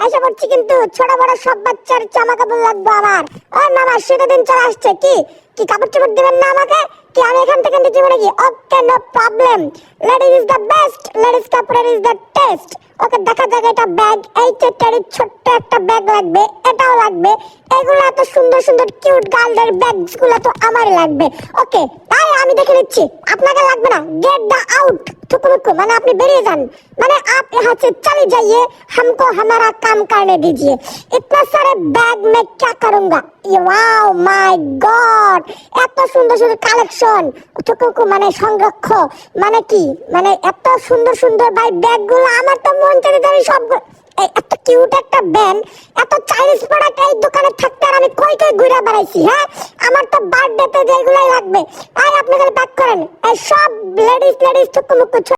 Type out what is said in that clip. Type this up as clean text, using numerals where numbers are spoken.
আশা করছি কিন্তু ছোট বড় সব বাচ্চার জামা কাপড় লাগবে আমার। ওর মামা শীতের দিন চলে আসছে, কি কি কাপড় চোপড় দিবেন না আমাকে? কি আমি এখান থেকে নিতে পারি কি? Okay, no problem. Ladies is the best, ladies কাপড় ইজ দ্য টেস্ট। ওকে, দেখা যাক এটা ব্যাগ, এই চেটারি ছোট্ট একটা ব্যাগ লাগবে, এটাও লাগবে। এগুলো এত সুন্দর সুন্দর কিউট গার্লদের ব্যাগস গুলো তো আমারই লাগবে। ওকে, তাই আমি দেখে নিচ্ছি, আপনাকে লাগবে না। गेट द आउट थुकुमुकु, মানে আপনি বেরিয়ে যান, মানে आप यहाँ से चले जाइए, हमको हमारा काम करने दीजिए। इतना सारे बैग में क्या करूंगा? वाओ माय गॉड, এত সুন্দর সুন্দর কালেকশন। থুকুমুকু মানে সংরক্ষ, মানে কি, মানে এত সুন্দর সুন্দর ভাই ব্যাগগুলো, আমার তো মন চাইছে আমি সব এত কিউট একটা ব্যান্ড, এত চাইনিজ প্রোডাক্ট এই দোকানে থাকতে আর আমি কই কই ঘুরে বেড়াইছি। হ্যাঁ, আমার তো বার্থডেতে যেগুলাই লাগবে। আর আপনি খালি প্যাক করেন এই সব লেডিস থুকুমুকু।